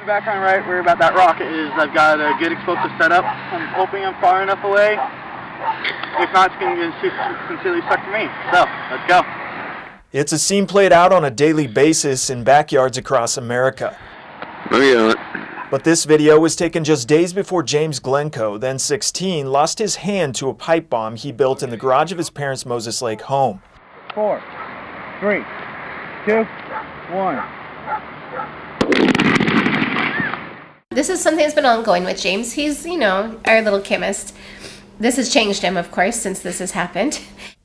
the background right where about that rocket is, I've got a good explosive setup. I'm hoping I'm far enough away. If not, it's going to get completely stuck to me. So, let's go. It's a scene played out on a daily basis in backyards across America. Oh yeah. But this video was taken just days before James Glencoe, then 16, lost his hand to a pipe bomb he built in the garage of his parents' Moses Lake home. 4, 3, 2, 1. This is something that's been ongoing with James. He's, our little chemist. This has changed him, of course, since this has happened.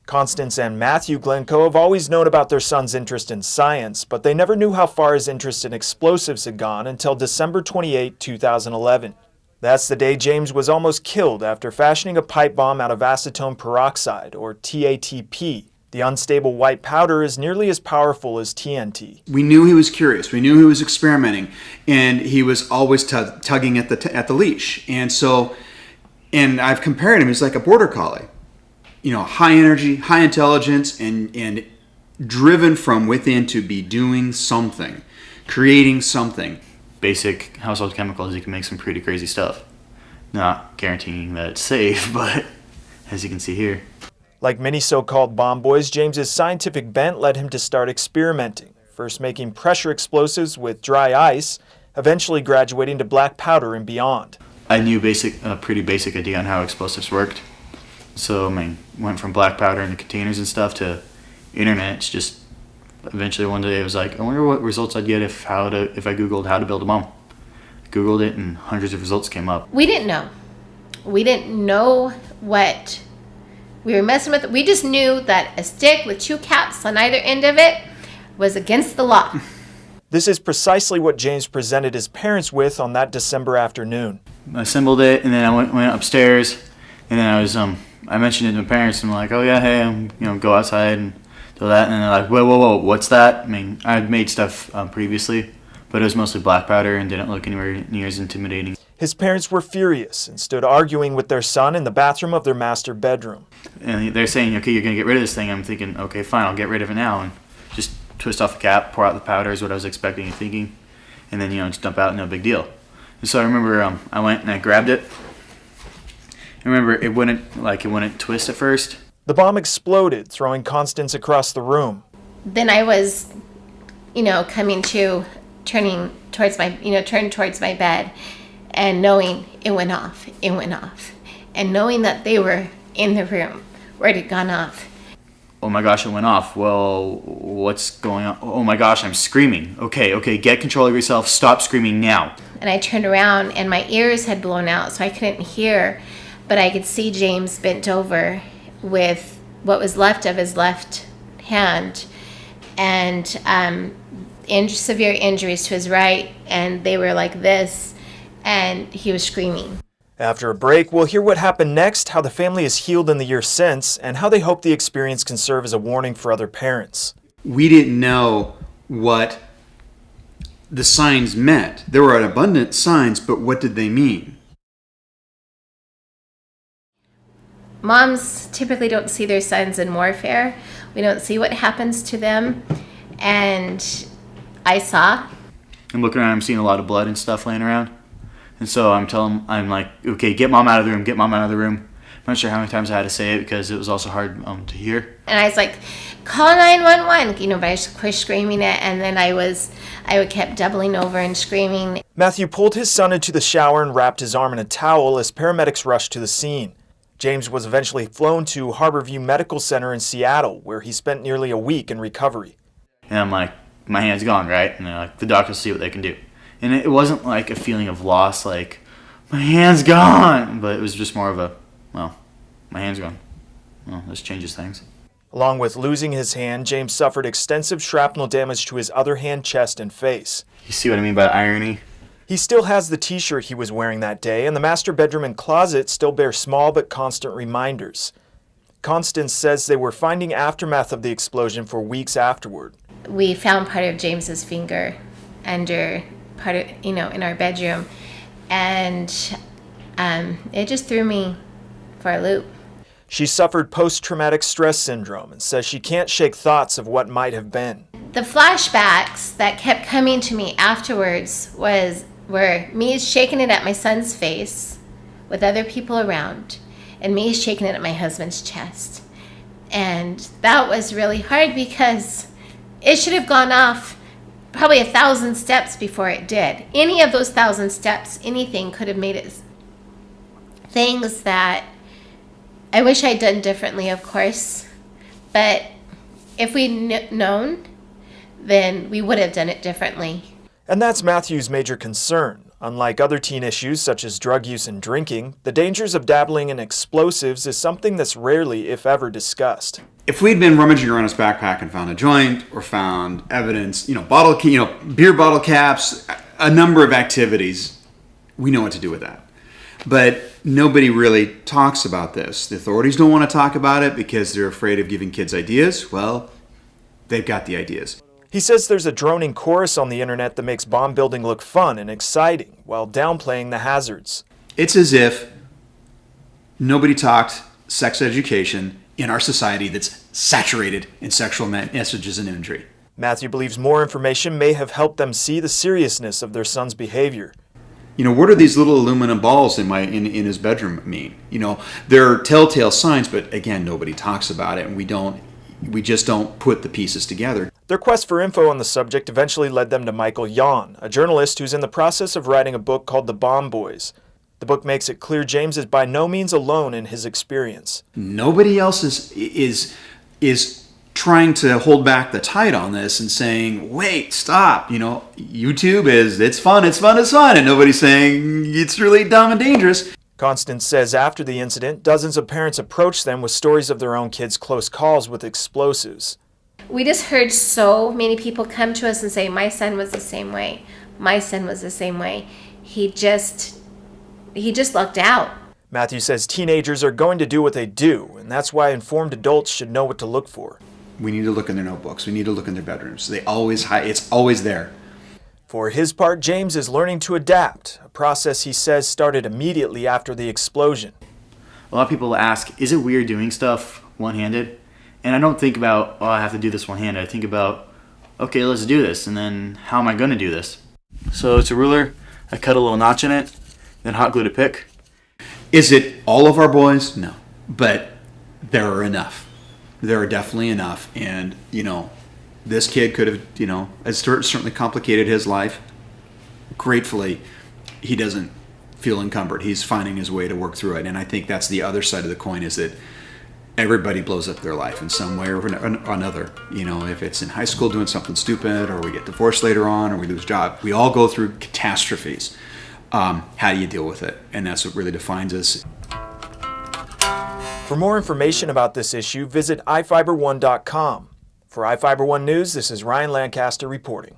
Constance and Matthew Glencoe have always known about their son's interest in science, but they never knew how far his interest in explosives had gone until December 28, 2011. That's the day James was almost killed after fashioning a pipe bomb out of acetone peroxide, or TATP. The unstable white powder is nearly as powerful as TNT. We knew he was curious. We knew he was experimenting, and he was always tugging at the leash. And I've compared him. He's like a border collie. High energy, high intelligence, and driven from within to be doing something, creating something. Basic household chemicals, you can make some pretty crazy stuff. Not guaranteeing that it's safe, but as you can see here. Like many so-called bomb boys, James's scientific bent led him to start experimenting, first making pressure explosives with dry ice, eventually graduating to black powder and beyond. I knew a pretty basic idea on how explosives worked. So went from black powder in the containers and stuff to internet. It's just eventually one day I was like, I wonder what results I'd get if I Googled how to build a bomb. Googled it and hundreds of results came up. We didn't know. We didn't know what we were messing with. We just knew that a stick with 2 caps on either end of it was against the law. This is precisely what James presented his parents with on that December afternoon. I assembled it and then I went upstairs and then I mentioned it to my parents and I'm like, oh yeah, hey, go outside and do that. And they're like, whoa, what's that? I had made stuff previously, but it was mostly black powder and didn't look anywhere near as intimidating. His parents were furious and stood arguing with their son in the bathroom of their master bedroom. And they're saying, okay, you're going to get rid of this thing. I'm thinking, okay, fine, I'll get rid of it now. And just twist off the cap, pour out the powder is what I was expecting and thinking. And then, just dump out, no big deal. And so I remember I went and I grabbed it. I remember it wouldn't twist at first. The bomb exploded, throwing Constance across the room. Then I was, turning towards my bed and knowing it went off. And knowing that they were in the room where it had gone off. Oh my gosh, it went off. Well, what's going on? Oh my gosh, I'm screaming. Okay, get control of yourself. Stop screaming now. And I turned around and my ears had blown out, so I couldn't hear. But I could see James bent over with what was left of his left hand and severe injuries to his right, and they were like this, and he was screaming. After a break, we'll hear what happened next, how the family has healed in the years since, and how they hope the experience can serve as a warning for other parents. We didn't know what the signs meant. There were abundant signs, but what did they mean? Moms typically don't see their sons in warfare. We don't see what happens to them. And I saw. I'm looking around, I'm seeing a lot of blood and stuff laying around. And so I'm like, okay, get mom out of the room, get mom out of the room. I'm not sure how many times I had to say it because it was also hard to hear. And I was like, call 911, but I just quit screaming it. And then I kept doubling over and screaming. Matthew pulled his son into the shower and wrapped his arm in a towel as paramedics rushed to the scene. James was eventually flown to Harborview Medical Center in Seattle, where he spent nearly a week in recovery. And I'm like, my hand's gone, right? And they're like, the doctors see what they can do. And it wasn't like a feeling of loss, like, my hand's gone. But it was just more of a, well, my hand's gone. Well, this changes things. Along with losing his hand, James suffered extensive shrapnel damage to his other hand, chest, and face. You see what I mean by irony? He still has the t-shirt he was wearing that day, and the master bedroom and closet still bear small but constant reminders. Constance says they were finding aftermath of the explosion for weeks afterward. We found part of James's finger under in our bedroom, and it just threw me for a loop. She suffered post-traumatic stress syndrome and says she can't shake thoughts of what might have been. The flashbacks that kept coming to me afterwards was where me is shaking it at my son's face with other people around, and me is shaking it at my husband's chest. And that was really hard because it should have gone off probably 1,000 steps before it did. Any of those 1,000 steps, anything could have made it things that I wish I'd done differently, of course. But if we'd known, then we would have done it differently. And that's Matthew's major concern. Unlike other teen issues such as drug use and drinking, the dangers of dabbling in explosives is something that's rarely, if ever, discussed. If we'd been rummaging around his backpack and found a joint or found evidence, beer bottle caps, a number of activities, we know what to do with that. But nobody really talks about this. The authorities don't want to talk about it because they're afraid of giving kids ideas. Well, they've got the ideas. He says there's a droning chorus on the internet that makes bomb building look fun and exciting while downplaying the hazards. It's as if nobody talked sex education in our society that's saturated in sexual messages and imagery. Matthew believes more information may have helped them see the seriousness of their son's behavior. What do these little aluminum balls in his bedroom mean? They're telltale signs, but again, nobody talks about it, and we just don't put the pieces together. Their quest for info on the subject eventually led them to Michael Yon, a journalist who's in the process of writing a book called The Bomb Boys. The book makes it clear James is by no means alone in his experience. Nobody else is trying to hold back the tide on this and saying, wait, stop. YouTube it's fun, and nobody's saying it's really dumb and dangerous. Constance says after the incident, dozens of parents approached them with stories of their own kids' close calls with explosives. We just heard so many people come to us and say, my son was the same way. My son was the same way. He just lucked out. Matthew says teenagers are going to do what they do, and that's why informed adults should know what to look for. We need to look in their notebooks. We need to look in their bedrooms. They always hide. It's always there. For his part, James is learning to adapt, a process he says started immediately after the explosion. A lot of people ask, is it weird doing stuff one-handed? And I don't think about, oh, I have to do this one-handed. I think about, okay, let's do this, and then how am I going to do this? So it's a ruler, I cut a little notch in it, then hot glue to pick. Is it all of our boys? No. But there are enough. There are definitely enough. And, this kid could have, it's certainly complicated his life. Gratefully, he doesn't feel encumbered. He's finding his way to work through it. And I think that's the other side of the coin, is that everybody blows up their life in some way or another. If it's in high school doing something stupid, or we get divorced later on, or we lose a job, we all go through catastrophes. How do you deal with it? And that's what really defines us. For more information about this issue, visit iFiBER1.com. For iFiBER1 News, this is Ryan Lancaster reporting.